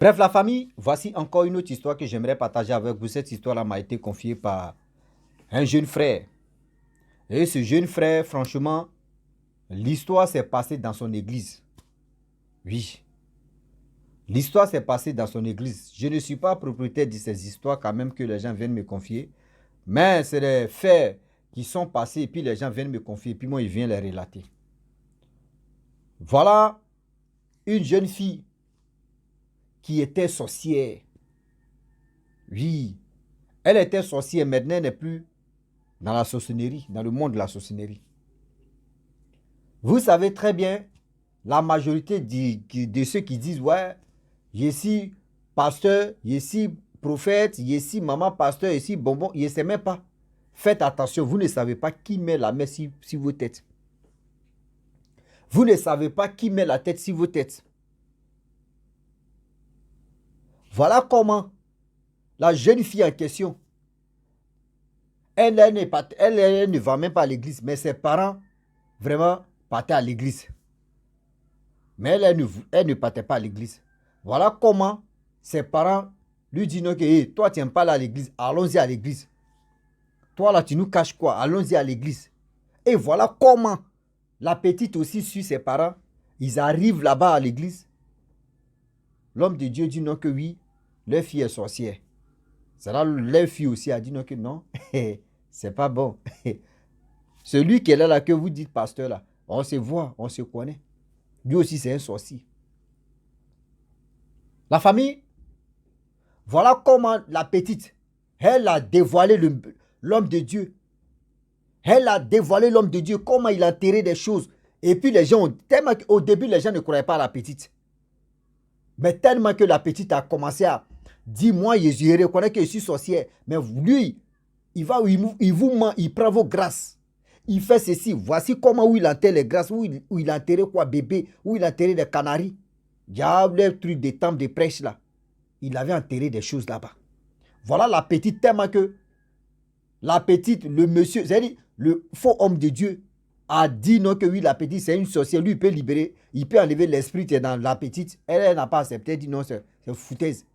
Bref, la famille, voici encore une autre histoire que j'aimerais partager avec vous. Cette histoire-là m'a été confiée par un jeune frère. Et ce jeune frère, franchement, l'histoire s'est passée dans son église. Oui, l'histoire s'est passée dans son église. Je ne suis pas propriétaire de ces histoires quand même que les gens viennent me confier. Mais c'est des faits qui sont passés et puis les gens viennent me confier et puis moi, ils viennent les relater. Voilà une jeune fille qui était sorcière. Oui, elle était sorcière, maintenant elle n'est plus dans la sorcellerie, dans le monde de la sorcellerie. Vous savez très bien, la majorité de ceux qui disent, ouais, je suis pasteur, je suis prophète, je suis maman pasteur, je suis bonbon, je ne sais même pas. Faites attention, vous ne savez pas qui met la main sur vos têtes. Vous ne savez pas qui met la tête sur vos têtes. Voilà comment la jeune fille en question, elle ne va même pas à l'église, mais ses parents, vraiment, partaient à l'église. Mais elle ne partait pas à l'église. Voilà comment ses parents lui disent que hey, toi, tu n'aimes pas aller à l'église, allons-y à l'église. Toi, là, tu nous caches quoi? Allons-y à l'église. Et voilà comment la petite aussi suit ses parents. Ils arrivent là-bas à l'église. L'homme de Dieu dit non que oui, leur fille est sorcière. C'est là leur fille aussi a dit non que non, c'est pas bon. Celui qui est là que vous dites pasteur là, on se voit, on se connaît. Lui aussi c'est un sorcier. La famille, voilà comment la petite, elle a dévoilé l'homme de Dieu. Elle a dévoilé l'homme de Dieu, comment il a enterré des choses. Et puis les gens, tellement qu'au début les gens ne croyaient pas à la petite. Mais tellement que la petite a commencé à dire, moi je reconnais que je suis sorcière. Mais lui, il vous ment, il prend vos grâces. Il fait ceci. Voici comment où il enterre les grâces, où il a enterré quoi, bébé, où il a enterré des canaris. Il y a le truc des temples de prêche là. Il avait enterré des choses là-bas. Voilà la petite, tellement que la petite, le monsieur, c'est-à-dire le faux homme de Dieu, a dit non que oui, la petite c'est une sorcière. Lui, il peut libérer, il peut enlever l'esprit qui est dans la petite. Elle n'a pas accepté, elle dit non, c'est foutaise.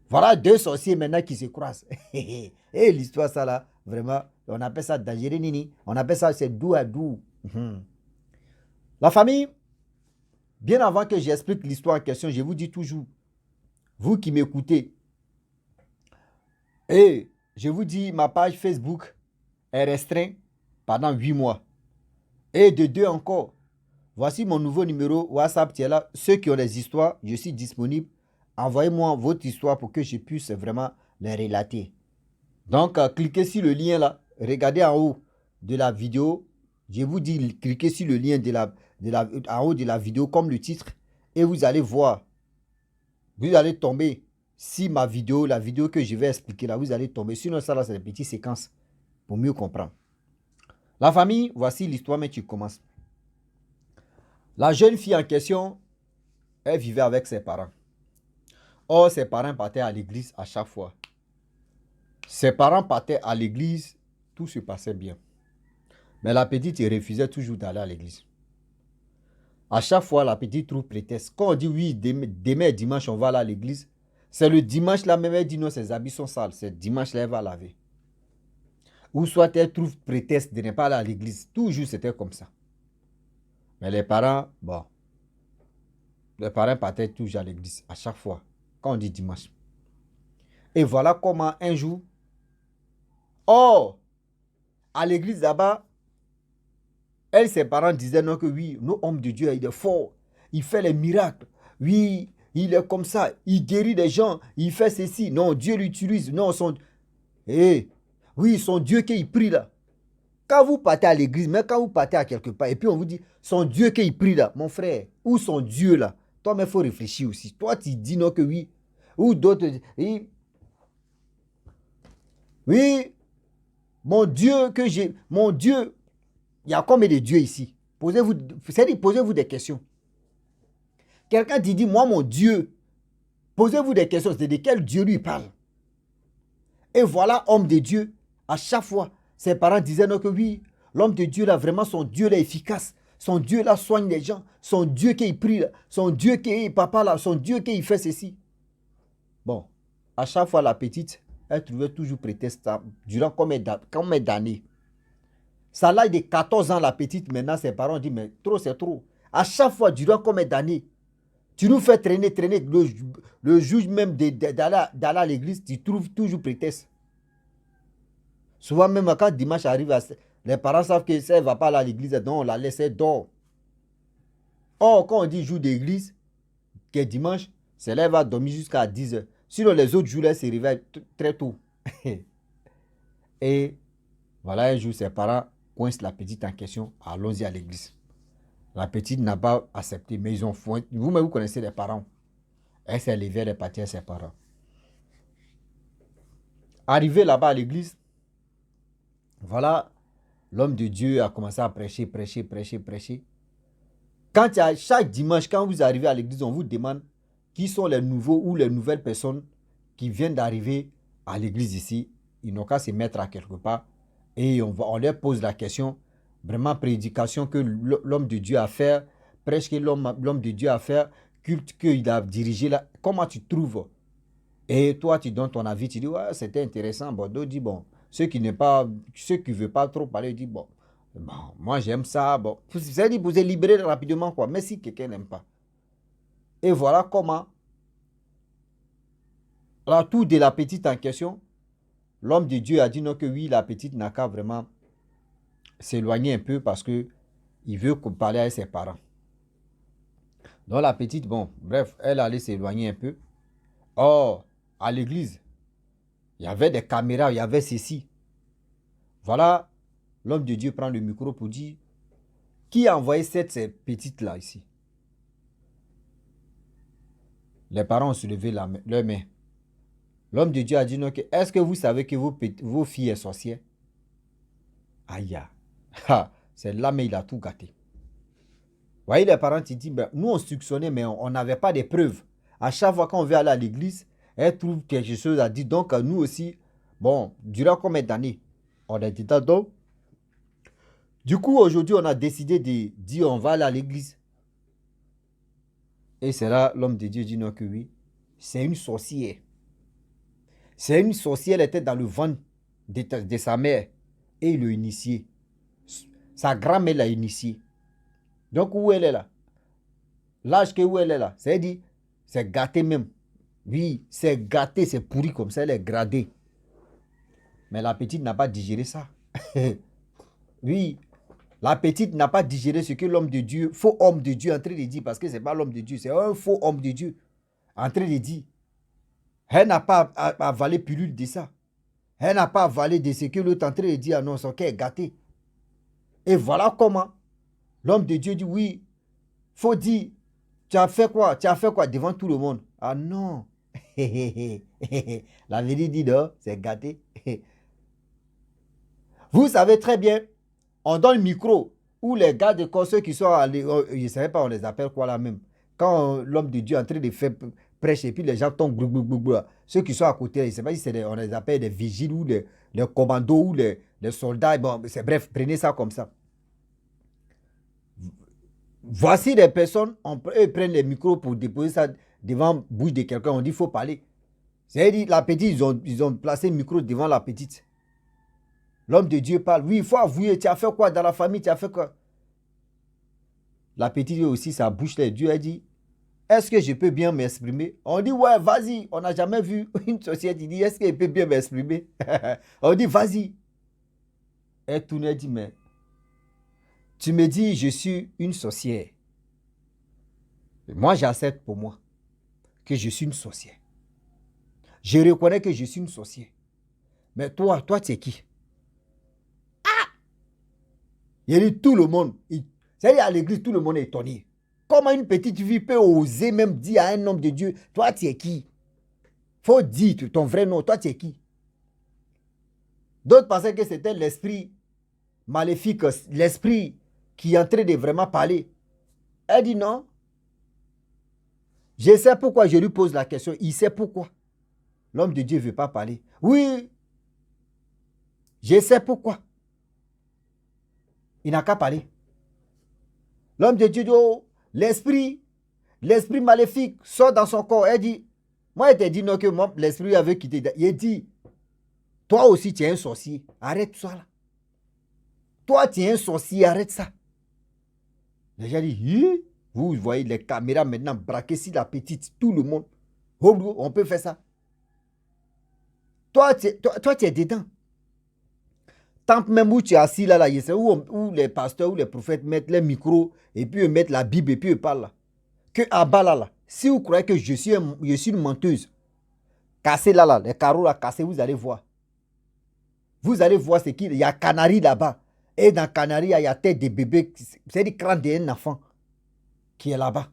Voilà deux sorciers maintenant qui se croisent. Et l'histoire, ça là, vraiment, on appelle ça dangereux nini. On appelle ça, c'est doux à doux. La famille, bien avant que j'explique l'histoire en question, je vous dis toujours, vous qui m'écoutez, et je vous dis, ma page Facebook est restreinte pendant 8 mois. Et de deux encore, voici mon nouveau numéro WhatsApp qui est là. Ceux qui ont des histoires, je suis disponible. Envoyez-moi votre histoire pour que je puisse vraiment les relater. Donc, cliquez sur le lien là. Regardez en haut de la vidéo. Je vous dis, cliquez sur le lien en haut de la vidéo comme le titre. Et vous allez voir. Vous allez tomber sur ma vidéo, la vidéo que je vais expliquer là. Vous allez tomber. Sinon, ça là, c'est des petites séquences pour mieux comprendre. La famille, voici l'histoire, mais tu commences. La jeune fille en question, elle vivait avec ses parents. Or, ses parents partaient à l'église à chaque fois. Ses parents partaient à l'église, tout se passait bien. Mais la petite refusait toujours d'aller à l'église. À chaque fois, la petite trouve prétexte. Quand on dit oui, demain dimanche, on va aller à l'église, c'est le dimanche là même, elle dit non, ses habits sont sales. C'est dimanche là, elle va laver. Ou soit elle trouve prétexte de ne pas aller à l'église. Toujours, c'était comme ça. Mais les parents, bon, les parents partaient toujours à l'église, à chaque fois, quand on dit dimanche. Et voilà comment un jour, à l'église là-bas, elle, ses parents disaient non que oui, nos hommes de Dieu, il est fort, il fait les miracles, oui, il est comme ça, il guérit des gens, il fait ceci, non, Dieu l'utilise, non, oui, son Dieu qu'il prie là. Quand vous partez à l'église, mais quand vous partez à quelque part, et puis on vous dit, son Dieu qu'il prie là, mon frère, où son Dieu là, toi, mais il faut réfléchir aussi. Toi, tu dis non que oui, ou d'autres, oui, mon Dieu que j'ai, mon Dieu, il y a combien de dieux ici? Posez-vous des questions. Quelqu'un dit, moi mon Dieu, posez-vous des questions, c'est de quel Dieu lui parle? Et voilà, homme de Dieu, à chaque fois, ses parents disaient non que oui, l'homme de Dieu là, vraiment son Dieu là est efficace. Son Dieu là soigne les gens. Son Dieu qui prie là. Son Dieu qui est papa là. Son Dieu qui fait ceci. Bon, à chaque fois, la petite, elle trouvait toujours prétexte durant combien d'années. Ça l'âge de 14 ans, la petite, maintenant, ses parents disent, mais trop, c'est trop. À chaque fois, durant combien d'années, tu nous fais traîner, traîner. Le juge même d'aller à l'église, tu trouves toujours prétexte. Souvent, même quand dimanche arrive, les parents savent que ça ne va pas aller à l'église, donc on la laisse, elle dort. Or, quand on dit jour d'église, qui est dimanche, c'est là elle va dormir jusqu'à 10 heures. Sinon, les autres jours, elle se réveille très tôt. Et voilà, un jour, ses parents coincent la petite en question. Allons-y à l'église. La petite n'a pas accepté, mais ils ont fouetté. Vous-même, vous connaissez les parents. Elle s'est levée, elle est partie à ses parents. Arrivé là-bas à l'église, voilà, l'homme de Dieu a commencé à prêcher, prêcher, prêcher, prêcher. Quand il y a, chaque dimanche, quand vous arrivez à l'église, on vous demande qui sont les nouveaux ou les nouvelles personnes qui viennent d'arriver à l'église ici. Ils n'ont qu'à se mettre à quelque part et on leur pose la question, vraiment prédication que l'homme de Dieu a fait, prêche que l'homme de Dieu a fait, culte qu'il a dirigé là. Comment tu trouves? Et toi, tu donnes ton avis, tu dis, ouais, c'était intéressant. Bon, d'autres disent, bon, ceux qui ne veulent pas trop parler, disent, bon, moi j'aime ça. Bon, c'est-à-dire, vous êtes libéré rapidement, quoi. Mais si quelqu'un n'aime pas. Et voilà comment, la tour de la petite en question, l'homme de Dieu a dit non, que oui, la petite n'a qu'à vraiment s'éloigner un peu parce que il veut parler avec ses parents. Donc la petite, bon, bref, elle allait s'éloigner un peu. Or, à l'église, il y avait des caméras, il y avait ceci. Voilà, l'homme de Dieu prend le micro pour dire, qui a envoyé ces petites-là ici? Les parents ont soulevé leur main. L'homme de Dieu a dit, non, est-ce que vous savez que vos filles sont sorcières? Aïe, c'est là, mais il a tout gâté. Vous voyez, les parents, ils disent, ben, nous, on soupçonnait, mais on n'avait pas de preuves. À chaque fois qu'on veut aller à l'église, elle trouve quelque chose à dire. Donc, nous aussi, bon, durant combien d'années? On a dit, donc, du coup, aujourd'hui, on a décidé de dire, on va aller à l'église. Et c'est là, l'homme de Dieu dit, non, que oui, c'est une sorcière. C'est une sorcière, elle était dans le ventre de sa mère. Et il l'a initié. Sa grand-mère l'a initié. Donc, où elle est là? L'âge que où elle est là, c'est-à-dire, c'est gâté même. Oui, c'est gâté, c'est pourri comme ça, elle est gradée. Mais la petite n'a pas digéré ça. Oui, la petite n'a pas digéré ce que l'homme de Dieu, faux homme de Dieu, est en train de dire, parce que ce n'est pas l'homme de Dieu, c'est un faux homme de Dieu, en train de dire. Elle n'a pas avalé pilule de ça. Elle n'a pas avalé de ce que l'autre est en train de dire, non, son cœur est gâté. Et voilà comment l'homme de Dieu dit, oui, faut dire, tu as fait quoi? Tu as fait quoi devant tout le monde? Ah non. La vérité dit, non, c'est gâté. Vous savez très bien, on donne le micro, où les gars de corps, ceux qui sont allés, je ne savais pas, on les appelle quoi là même. Quand l'homme de Dieu est en train de faire prêcher, et puis les gens tombent, ceux qui sont à côté, je ne sais pas si on les appelle des vigiles ou les commandos ou les soldats, bon, bref, prenez ça comme ça. Voici des personnes, eux prennent les micros pour déposer ça devant la bouche de quelqu'un, on dit il faut parler. C'est-à-dire, la petite, ils ont placé le micro devant la petite. L'homme de Dieu parle. Oui, il faut avouer, tu as fait quoi dans la famille, tu as fait quoi? La petite aussi, sa bouche, Dieu a dit, est-ce que je peux bien m'exprimer? On dit, ouais, vas-y. On n'a jamais vu une société qui dit, est-ce qu'elle peut bien m'exprimer? On dit, vas-y. Elle tourne et dit, mais tu me dis, je suis une sorcière. Moi, j'accepte pour moi que je suis une sorcière. Je reconnais que je suis une sorcière. Mais toi, tu es qui? Il dit tout le monde. C'est-à-dire à l'église, tout le monde est étonné. Comment une petite fille peut oser même dire à un homme de Dieu, toi, tu es qui? Faut dire ton vrai nom, toi, tu es qui? D'autres pensaient que c'était l'esprit maléfique, l'esprit qui est en train de vraiment parler. Elle dit non. Je sais pourquoi je lui pose la question. Il sait pourquoi. L'homme de Dieu ne veut pas parler. Oui, je sais pourquoi. Il n'a qu'à parler. L'homme de Dieu dit, oh, l'esprit maléfique sort dans son corps. Elle dit, Moi, il t'a dit non, que l'esprit avait quitté. Il dit, toi aussi, tu es un sorcier. Arrête ça là. Toi, tu es un sorcier, arrête ça. Les gens disent, hi? Vous voyez les caméras maintenant braquées sur la petite, tout le monde. On peut faire ça. Toi, tu es dedans. Tant même où tu es assis là, où les pasteurs ou les prophètes mettent les micros et puis ils mettent la Bible et puis ils parlent là. Que à bas là, si vous croyez que je suis une menteuse, cassez là, les carreaux là, cassez, vous allez voir. Vous allez voir ce qu'il y a Canari là-bas. Et dans Canari, il y a tête de bébé, c'est le crâne d'un enfant qui est là-bas.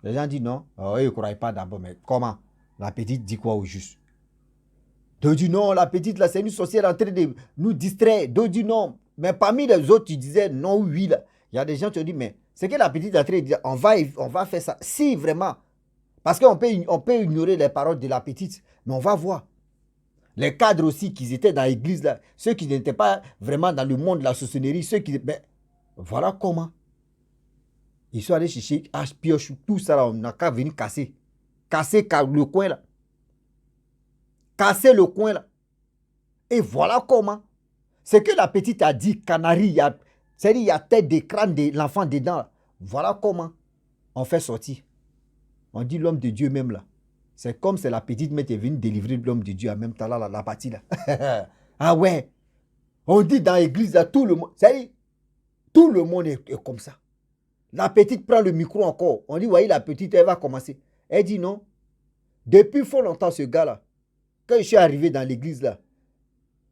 Les gens disent non, ils ne croient pas d'abord, mais comment? La petite dit quoi au juste? D'autres disent non, la petite là, c'est une sorcière en train de nous distraire. D'autres disent non. Mais parmi les autres, tu disais non, oui là. Il y a des gens qui ont dit, mais c'est que la petite est en train de dire, on va faire ça. Si vraiment, parce qu'on peut ignorer les paroles de la petite, mais on va voir. Les cadres aussi qui étaient dans l'église là, ceux qui n'étaient pas vraiment dans le monde de la sorcellerie, ceux qui... Ben, voilà comment. Ils sont allés chercher, pioche, tout ça là, on n'a qu'à venir casser. Casser le coin là. Casser le coin là. Et voilà comment. C'est que la petite a dit, Canari, c'est-à-dire il y a tête de crâne de l'enfant dedans là. Voilà comment on fait sortir. On dit l'homme de Dieu même là. C'est comme si la petite mère est venue délivrer l'homme de Dieu en même temps là, la partie là. Ah ouais. On dit dans l'église là, tout le monde, c'est-à-dire, tout le monde est comme ça. La petite prend le micro encore. On dit, voyez, la petite, elle va commencer. Elle dit non. Depuis fort longtemps, ce gars-là, quand je suis arrivé dans l'église là,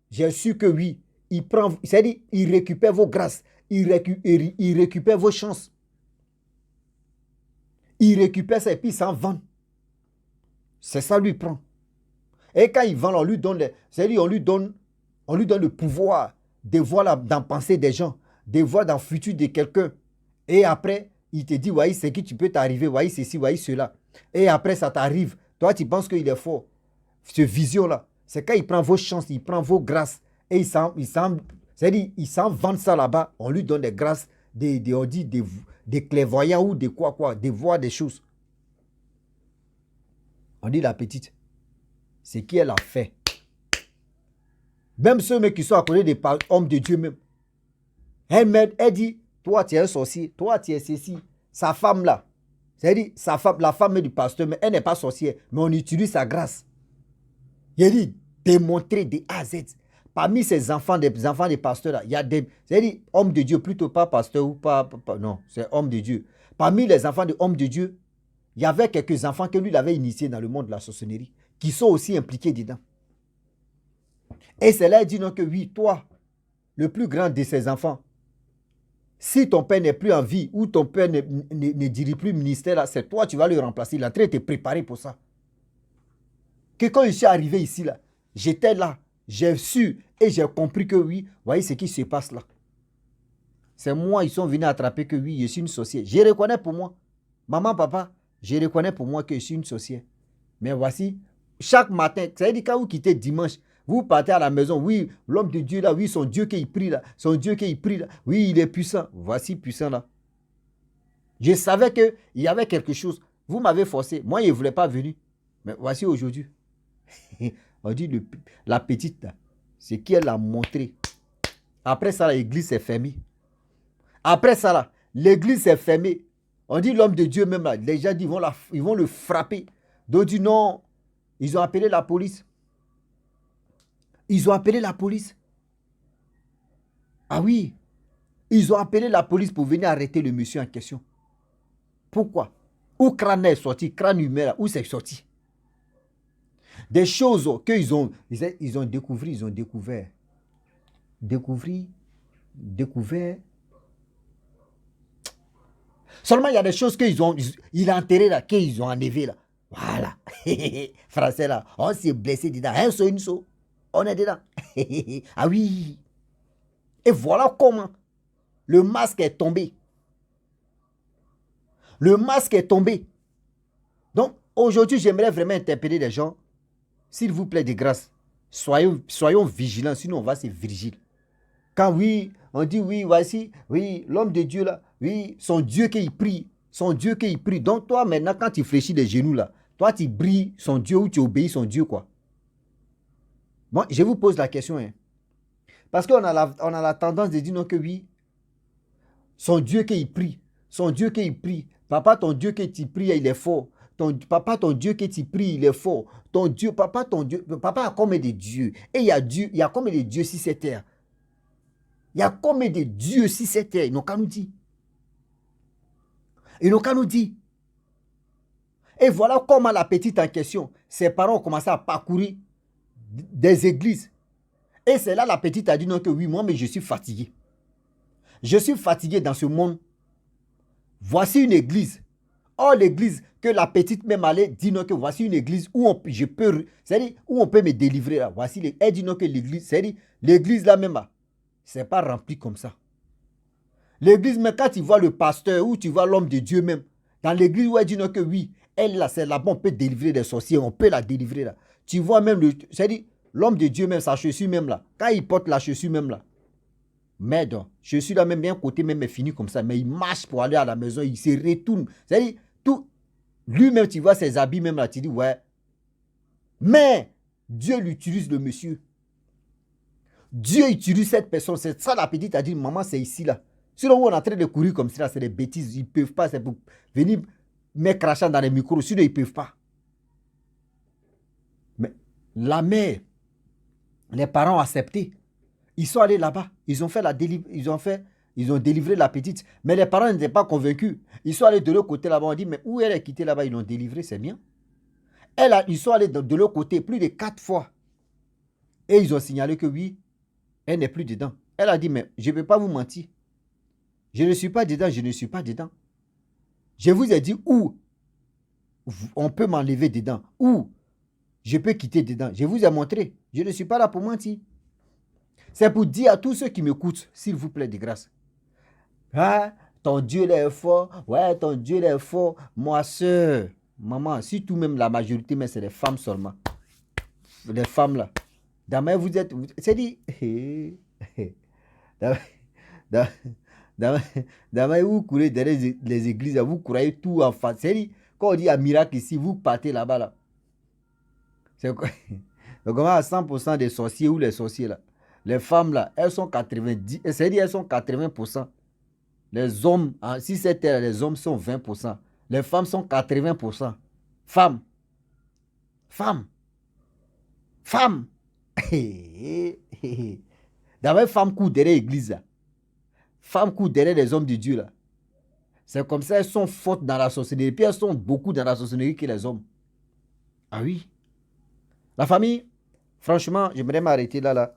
j'ai su que oui, il prend, c'est-à-dire, il récupère vos grâces, il récupère vos chances. Il récupère ça et puis il s'en vend. C'est ça lui prend. Et quand il vend, on lui donne, c'est-à-dire, on lui donne le pouvoir de voir dans la pensée des gens, de voir dans le futur de quelqu'un. Et après, il te dit, voyez, c'est que tu peux t'arriver, voyez ceci, voyez cela. Et après, ça t'arrive. Toi, tu penses qu'il est fort. Cette vision-là, c'est quand il prend vos chances, il prend vos grâces. Et c'est-à-dire, il s'en vend ça là-bas. On lui donne des grâces, des clairvoyants ou des quoi, des voix, des choses. On dit la petite, c'est qui elle a fait. Même ceux qui sont à côté des hommes de Dieu même. Elle dit, toi tu es un sorcier, toi tu es ceci. Sa femme là, c'est-à-dire la femme du pasteur, mais elle n'est pas sorcière, mais on utilise sa grâce. Il dit, démontrer de A à Z. Parmi ces enfants des pasteurs là, il y a des, c'est-à-dire hommes de Dieu, plutôt pas pasteur ou pas non, c'est homme de Dieu. Parmi les enfants de hommes de Dieu, il y avait quelques enfants que lui l'avait initiés dans le monde de la sorcellerie, qui sont aussi impliqués dedans. Et c'est là, il dit non que oui, toi, le plus grand de ces enfants, si ton père n'est plus en vie ou ton père ne dirige plus le ministère, là, c'est toi, tu vas le remplacer. Il est en train de te préparer pour ça. Que quand je suis arrivé ici, là, j'étais là, j'ai su et j'ai compris que oui, voyez ce qui se passe là. C'est moi, ils sont venus attraper que oui, je suis une sorcière. Je reconnais pour moi. Maman, papa, je reconnais pour moi que je suis une sorcière. Mais voici, chaque matin, c'est-à-dire quand vous quittez dimanche, vous partez à la maison, oui, l'homme de Dieu là, oui, son Dieu qu'il prie là, son Dieu qu'il prie là, oui, il est puissant. Voici puissant là. Je savais qu'il y avait quelque chose. Vous m'avez forcé. Moi, je ne voulais pas venir. Mais voici aujourd'hui. On dit la petite là, c'est qu'elle a montré. Après ça, l'église s'est fermée. Après ça, là, l'église s'est fermée. On dit l'homme de Dieu même là, les gens disent ils vont le frapper. D'autres disent non, ils ont appelé la police. Ils ont appelé la police. Ah oui, ils ont appelé la police pour venir arrêter le monsieur en question. Pourquoi? Où crâne est sorti, crâne humain, où c'est sorti? Des choses qu'ils ont découvert. Seulement, il y a des choses qu'il a enterrées là, qu'ils ont enlevées là. Voilà. Français là, on s'est blessé dedans. Un saut, une saut. On est dedans. Ah oui. Et voilà comment le masque est tombé. Le masque est tombé. Donc, aujourd'hui, j'aimerais vraiment interpeller les gens. S'il vous plaît, de grâce, soyons vigilants, sinon on va se virgile. Quand oui, on dit oui, voici, oui, l'homme de Dieu là, oui, son Dieu qu'il prie, son Dieu qu'il prie. Donc toi maintenant, quand tu fléchis les genoux là, Toi, tu brilles son Dieu ou tu obéis son Dieu, quoi. Moi, je vous pose la question. Hein. Parce qu'on a la tendance de dire non que oui, son Dieu qu'il prie. Son Dieu qu'il prie. Papa, ton Dieu que tu pries, il est fort. Papa, ton Dieu que tu pries, il est fort. Ton Dieu, papa, ton Dieu. Papa a combien de dieux? Et il y a combien de dieux sur cette terre? Il y a combien de dieux sur cette terre? Ils n'ont qu'à nous dire. Ils n'ont qu'à nous dire. Et voilà comment la petite en question, ses parents ont commencé à parcourir des églises. Et c'est là la petite a dit non que oui, moi, mais je suis fatigué. Je suis fatigué dans ce monde. Voici une église. Or, l'église que la petite même allait dit non que voici une église où c'est-à-dire où on peut me délivrer là. Voici elle dit non que l'église, c'est-à-dire l'église là même là, c'est pas rempli comme ça. L'église, mais quand tu vois le pasteur ou tu vois l'homme de Dieu même, dans l'église où elle dit non que oui, elle là, c'est là-bas, on peut délivrer des sorciers, on peut la délivrer là. Tu vois même, c'est-à-dire l'homme de Dieu même, sa chaussure même là, quand il porte la chaussure même là, merde, chaussure là même, bien côté même est fini comme ça, mais il marche pour aller à la maison, il se retourne. C'est-à-dire, tout, lui-même, tu vois ses habits même là, tu dis ouais. Mais Dieu l'utilise le monsieur. Dieu utilise cette personne. C'est ça la petite a dit, maman, c'est ici là. Sinon, on est en train de courir comme ça, c'est des bêtises. Ils ne peuvent pas, c'est pour venir mettre crachant dans les micros. Sinon, ils ne peuvent pas. Mais la mère, les parents ont accepté. Ils sont allés là-bas. Ils ont délivré la petite. Mais les parents n'étaient pas convaincus. Ils sont allés de l'autre côté là-bas. On dit, mais où elle est quittée là-bas? Ils l'ont délivré, c'est bien. Ils sont allés de l'autre côté plus de 4 fois. Et ils ont signalé que oui, elle n'est plus dedans. Elle a dit, mais je ne peux pas vous mentir. Je ne suis pas dedans, je ne suis pas dedans. Je vous ai dit où on peut m'enlever dedans, où je peux quitter dedans. Je vous ai montré. Je ne suis pas là pour mentir. C'est pour dire à tous ceux qui m'écoutent, s'il vous plaît, de grâce. Ah, ton Dieu est fort. Ouais, ton Dieu est fort. Moi, soeur, maman, si tout même la majorité, mais c'est les femmes seulement. Les femmes là. Demain, vous êtes. C'est dit. Demain, vous courez derrière les églises, vous croyez tout en face. C'est dit, quand on dit à miracle ici, vous partez là-bas là. C'est quoi? Donc, comment à 100% des sorciers ou les sorciers là? Les femmes là, elles sont 90, c'est-à-dire elles sont 80%. Les hommes, si c'est terre, les hommes sont 20%. Les femmes sont 80%. Femmes. Femmes. Femmes. D'abord, femmes courent derrière l'église là. Femmes courent derrière les hommes de Dieu là. C'est comme ça, elles sont fortes dans la sorcellerie. Puis elles sont beaucoup dans la sorcellerie que les hommes. Ah oui. La famille, franchement, j'aimerais m'arrêter là.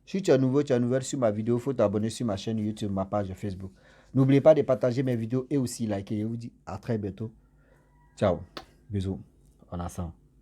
Si tu es nouveau, tu es nouvelle sur ma vidéo, il faut t'abonner sur ma chaîne YouTube, ma page Facebook. N'oubliez pas de partager mes vidéos et aussi liker. Je vous dis à très bientôt. Ciao. Bisous. On ensemble.